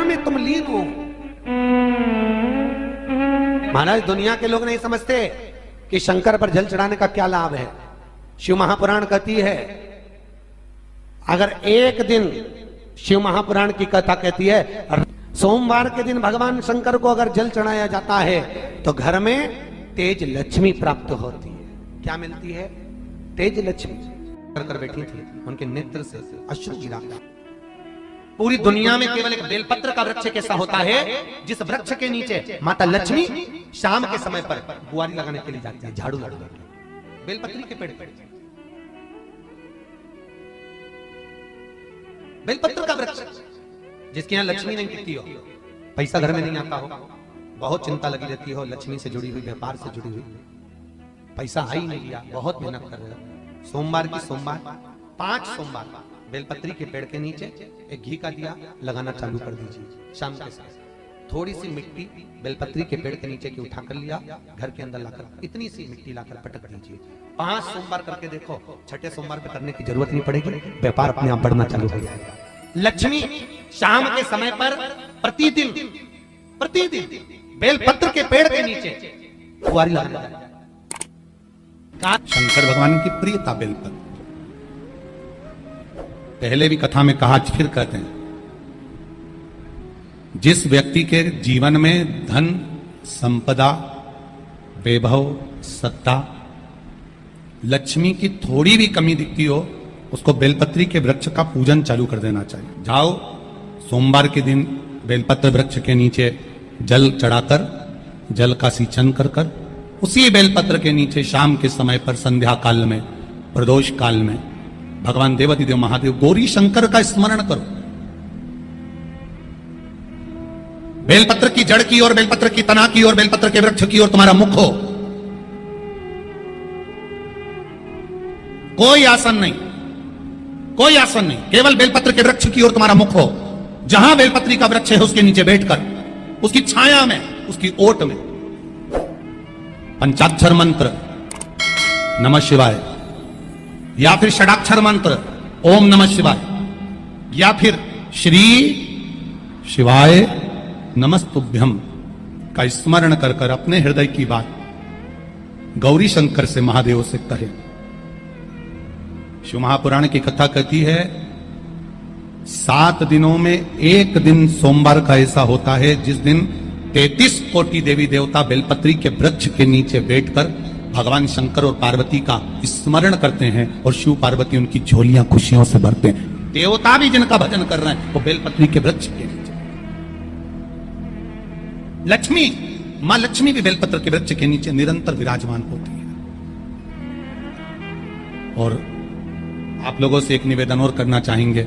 धर्म में तुम लीन हो। महाराज दुनिया के लोग नहीं समझते कि शंकर पर जल चढ़ाने का क्या लाभ है। शिव महापुराण कहती है, अगर एक दिन शिव महापुराण की कथा कहती है सोमवार के दिन भगवान शंकर को अगर जल चढ़ाया जाता है तो घर में तेज लक्ष्मी प्राप्त होती है। क्या मिलती है? तेज लक्ष्मी। कर बैठी थी, उनके नेत्र से अश्रु गिरा। पूरी दुनिया में केवल एक बेलपत्र का वृक्ष कैसा होता है जिस वृक्ष के नीचे माता लक्ष्मी शाम के समय पर बुआरी लगाने के लिए जाती है, झाड़ू लगाने के लिए। बेलपत्री के पेड़ पर बेलपत्र का वृक्ष, जिसके यहाँ लक्ष्मी नहीं टिकती हो, पैसा घर में नहीं आता हो, बहुत चिंता लगी रहती हो, लक्ष्मी से जुड़ी हुई, व्यापार से जुड़ी हुई, पैसा आ ही नहीं लिया, बहुत मेहनत कर रहे हो। सोमवार की सोमवार 5 सोमवार बेलपत्री के पेड़ के नीचे एक घी का दिया लगाना चालू कर दीजिए। शाम के समय थोड़ी सी मिट्टी बेलपत्री के पेड़ के नीचे की उठाकर लिया, घर के अंदर लाकर इतनी सी मिट्टी लाकर पटक दीजिए। 5 सोमवार करके देखो, छठे सोमवार पे करने की जरूरत नहीं पड़ेगी, व्यापार अपने आप बढ़ना चालू हो जाएगा। लक्ष्मी शाम के समय पर प्रतिदिन बेलपत्र के पेड़ के नीचे बुआरी लगाना। शंकर भगवान की प्रियता बेलपत्र। पहले भी कथा में कहा, फिर कहते हैं, जिस व्यक्ति के जीवन में धन, संपदा, वैभव, सत्ता, लक्ष्मी की थोड़ी भी कमी दिखती हो, उसको बेलपत्री के वृक्ष का पूजन चालू कर देना चाहिए। जाओ सोमवार के दिन बेलपत्र वृक्ष के नीचे जल चढ़ाकर, जल का सिंचन कर कर, उसी बेलपत्र के नीचे शाम के समय पर संध्या काल में, प्रदोष काल में भगवान देवाधिदेव महादेव गौरी शंकर का स्मरण करो। बेलपत्र की जड़ की ओर, बेलपत्र की तना की ओर, बेलपत्र के वृक्ष की ओर तुम्हारा मुख हो। कोई आसन नहीं, कोई आसन नहीं, केवल बेलपत्र के वृक्ष की ओर तुम्हारा मुख हो। जहां बेलपत्री का वृक्ष है उसके नीचे बैठकर, उसकी छाया में, उसकी ओट में पंचाक्षर मंत्र नमः शिवाय, या फिर षडाक्षर मंत्र ओम नमः शिवाय, या फिर श्री शिवाय नमस्तुभ्यम का स्मरण कर कर अपने हृदय की बात गौरी शंकर से, महादेव से कहे। शिव महापुराण की कथा कहती है 7 दिनों में एक दिन सोमवार का ऐसा होता है जिस दिन 33 कोटि देवी देवता बेलपत्री के वृक्ष के नीचे बैठकर भगवान शंकर और पार्वती का स्मरण करते हैं और शिव पार्वती उनकी झोलियां खुशियों से भरते हैं। देवता भी जिनका भजन कर रहे हैं वो बेलपत्री के वृक्ष के नीचे। लक्ष्मी, मां लक्ष्मी भी बेलपत्र के वृक्ष के नीचे निरंतर विराजमान होती है। और आप लोगों से एक निवेदन और करना चाहेंगे,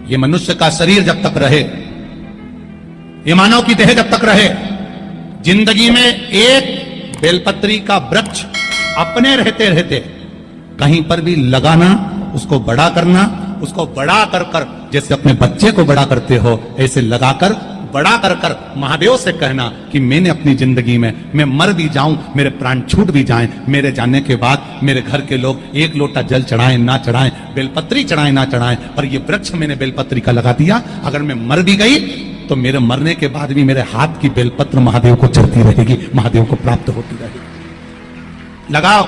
ये मनुष्य का शरीर जब तक रहे, ये मानव की देह जब तक रहे, जिंदगी में एक बेलपत्री का वृक्ष अपने रहते रहते कहीं पर भी लगाना, उसको बड़ा करना, उसको बड़ा कर कर जैसे अपने बच्चे को बड़ा करते हो ऐसे लगाकर बड़ा कर कर महादेव से कहना कि मैंने अपनी जिंदगी में, मैं मर भी जाऊं, मेरे प्राण छूट भी जाएं, मेरे जाने के बाद मेरे घर के लोग एक लोटा जल चढ़ाएं ना चढ़ाएं, बेलपत्री चढ़ाएं ना चढ़ाएं, पर ये वृक्ष मैंने बेलपत्री का लगा दिया, अगर मैं मर भी गई तो मेरे मरने के बाद भी मेरे हाथ की बेलपत्र महादेव को चढ़ती रहेगी, महादेव को प्राप्त होती रहेगी। लगाओ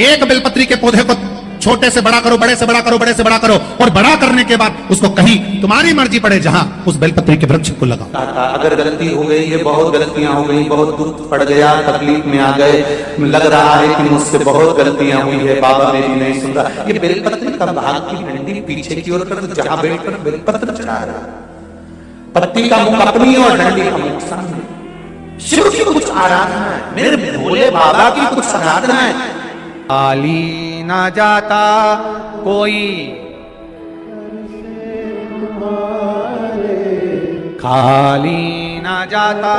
एक बेलपत्री के पौधे को, छोटे से बड़ा करो, बड़े से बड़ा करो, बड़े से बड़ा करो, और बड़ा करने के बाद उसको कहीं तुम्हारी मर्जी पड़े जहां उस बेलपत्री के वृक्ष को लगाओ। अगर गलती हो गई है, बहुत गलतियां हो गई, बहुत दुख पड़ गया, तकलीफ में आ गए, लग रहा है कि मुझसे बहुत गलतियां हुई है, बाबा मेरी नहीं सुन रहा, ये बेलपत्री का भाग की डंडी पीछे की ओर कर, जहां बैठकर बेलपत्र चढ़ा रहा, पत्ती का मुख अपनी और डंडी का मुख सामने। शिव की कुछ आराधना है, मेरे भोले बाबा की कुछ आराधना है। खाली ना जाता कोई, खाली ना जाता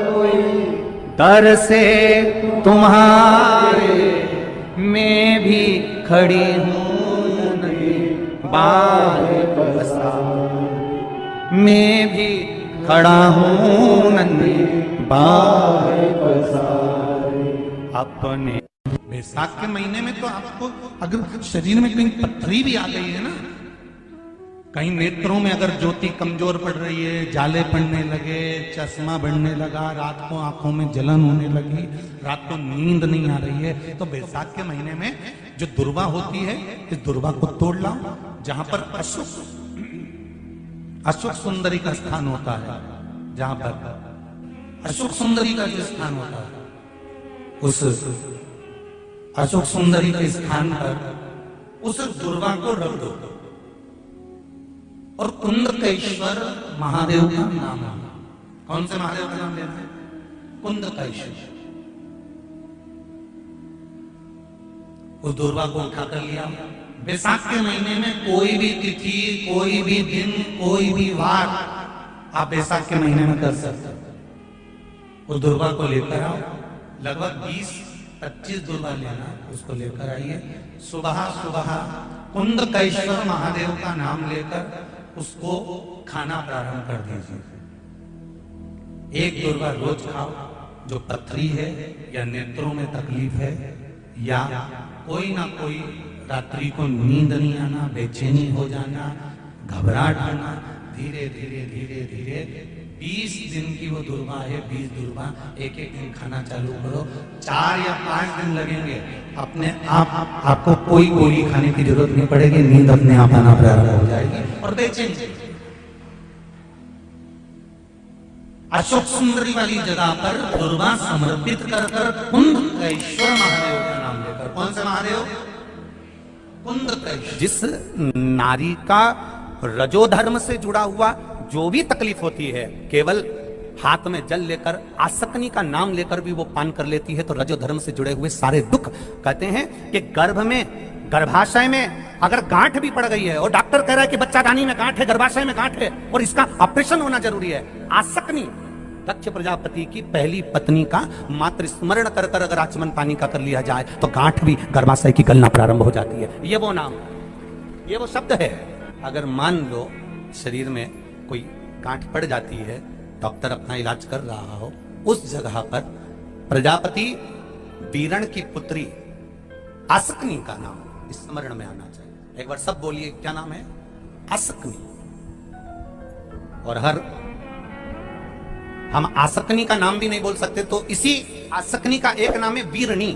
कोई, दर से तुम्हारे मैं भी खड़ी हूँ नहीं, बाहें पसार मैं भी खड़ा हूँ नन्ही, बाहें पसार अपने। बैसाख के महीने में तो आपको अगर शरीर में कहीं पथरी भी आ गई है ना, कहीं नेत्रों में अगर ज्योति कमजोर पड़ रही है, जाले पड़ने लगे, चश्मा बढ़ने लगा, रात को आंखों में जलन होने लगी, रात को नींद नहीं आ रही है, तो बैसाख के महीने में जो दुर्वा होती है, इस दुर्वा को तोड़ लाओ। जहां पर अशुक सुंदरी का स्थान होता है, जहां पर अशुक सुंदरी का जो स्थान होता है, उस अशुक सुंदरी के स्थान पर उस दुर्वा को रख दो। और कुंदकेश्वर महादेव का नाम है। कौन से महादेव का नाम लेना है? कुंदकेश्वर। उस दुर्वा को उठा कर लिया। बैसाख के महीने में कोई भी तिथि, कोई भी दिन, कोई भी वार आप बैसाख के महीने में कर सकते हो। उस दुर्वा को लेकर आओ, लगभग 20-25 दुर्वा लेना, उसको लेकर आइए। सुबह सुबह कुंदकेश्वर महादेव का नाम लेकर उसको खाना प्रारंभ कर दीजिए। एक दुर्वा रोज खाओ। जो पथरी है या नेत्रों में तकलीफ है या कोई ना कोई रात्रि को नींद नहीं आना, बेचैनी हो जाना, घबराहट आना, धीरे धीरे धीरे धीरे 20 दिन की वो दुर्वा है, 20 दुर्वा एक एक दिन खाना चालू करो। 4 या 5 दिन लगेंगे, अपने आप आपको कोई गोली खाने की जरूरत नहीं पड़ेगी, नींद अपने आप आना प्रारंभ हो जाएगी और बेचैनी। अशोक सुंदरी वाली जगह पर दुर्वा समर्पित कर कुंदकेश्वर महादेव का नाम लेकर। कौन से महादेव? कुंदकेश्वर। जिस नारी का रजोधर्म से जुड़ा हुआ जो भी तकलीफ होती है, केवल हाथ में जल लेकर, आसक्ति का नाम लेकर भी वो पान कर लेती है, तो रजोधर्म से जुड़े हुए सारे दुख, कहते हैं कि गर्भ में, गर्भाशय में अगर गांठ भी पड़ गई है और डॉक्टर कह रहा है कि बच्चादानी में गांठ है, गर्भाशय में गांठ है और इसका ऑपरेशन होना जरूरी है, आसक्ति दक्ष प्रजापति की पहली पत्नी का मात्र स्मरण कर कर अगर आचमन पानी का कर लिया जाए तो गांठ भी गर्भाशय की गलना प्रारंभ हो जाती है। ये वो नाम, ये वो शब्द है। अगर मान लो शरीर में कोई गांठ पड़ जाती है, डॉक्टर अपना इलाज कर रहा हो, उस जगह पर प्रजापति वीरण की पुत्री आसक्ति का नाम स्मरण में आना चाहिए। एक बार सब बोलिए, क्या नाम है? आसक्ति। और हम आसक्ति का नाम भी नहीं बोल सकते, तो इसी आसक्ति का एक नाम है वीरणी।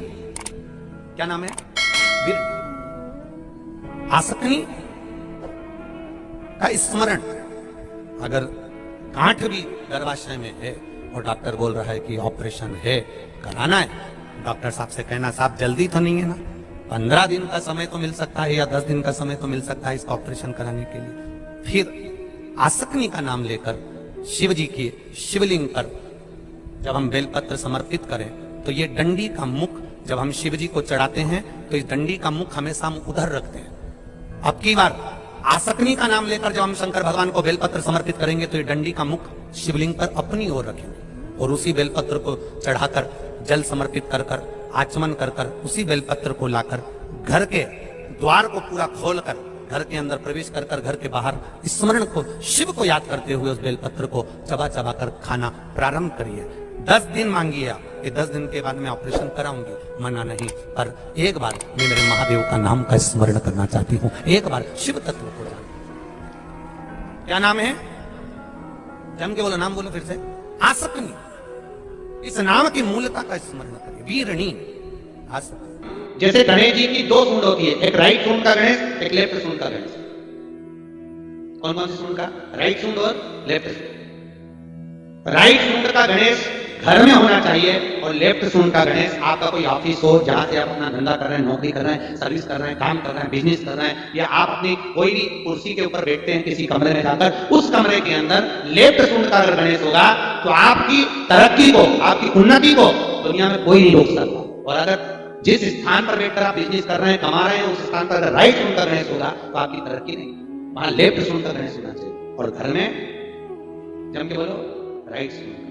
क्या नाम है? आसक्ति का स्मरण। अगर गांठ भी गर्भाशय में है और डॉक्टर बोल रहा है कि ऑपरेशन है, कराना है, डॉक्टर साहब से कहना, साहब जल्दी तो नहीं है ना, 15 दिन का समय तो मिल सकता है या 10 दिन का समय तो मिल सकता है इसका ऑपरेशन कराने के लिए। फिर आसक्ति का नाम लेकर शिव जी की शिवलिंग पर जब हम बेलपत्र समर्पित करें तो ये डंडी का मुख जब हम शिव जी को चढ़ाते हैं तो इस डंडी का मुख हमेशा हम उधर रखते हैं। अब की बार आसक्ति का नाम लेकर जब हम शंकर भगवान को बेलपत्र समर्पित करेंगे तो ये डंडी का मुख शिवलिंग पर अपनी ओर रखेंगे और उसी बेलपत्र को चढ़ाकर जल समर्पित कर कर आचमन कर कर उसी बेलपत्र को लाकर घर के द्वार को पूरा खोलकर घर के अंदर प्रवेश कर कर घर के बाहर स्मरण को, शिव को याद करते हुए उस बेलपत्र को चबा चबा कर खाना प्रारंभ करिए। 10 दिन मांगिए आप, ये 10 दिन के बाद मैं ऑपरेशन कराऊंगी, मना नहीं, पर एक बार मैं मेरे महादेव का नाम का स्मरण करना चाहती हूँ, एक बार शिव तत्व को जान। क्या नाम है? जम के बोलो, नाम बोलो फिर से। आसक्ति। इस नाम की मूलता का स्मरण करिए। वीरणी आसक्ति। जैसे गणेश जी की 2 सूंड होती है, एक राइट सूंड का गणेश, एक लेफ्ट सूंड का गणेश। कौन कौन सी सूंड का? राइट सूंड और लेफ्ट सूंड। राइट सूंड का गणेश घर में होना चाहिए और लेफ्ट सूंड का गणेश आपका कोई ऑफिस हो, जहां से आप अपना धंधा कर रहे हैं, नौकरी कर रहे हैं, सर्विस कर रहे हैं, काम कर रहे हैं, बिजनेस कर रहे हैं, या आप अपनी कोई भी कुर्सी के ऊपर बैठते हैं किसी कमरे में जाकर, उस कमरे के अंदर लेफ्ट सूंड का अगर गणेश होगा तो आपकी तरक्की को, आपकी उन्नति को दुनिया में कोई नहीं रोक सकता। और अगर जिस स्थान पर बैठकर आप बिजनेस कर रहे हैं, कमा रहे हैं, उस स्थान पर अगर राइट सूंड का गणेश होगा तो आपकी तरक्की नहीं, वहां लेफ्ट सूंड का गणेश होना चाहिए। और घर में जम के बोलो, राइट सूंड।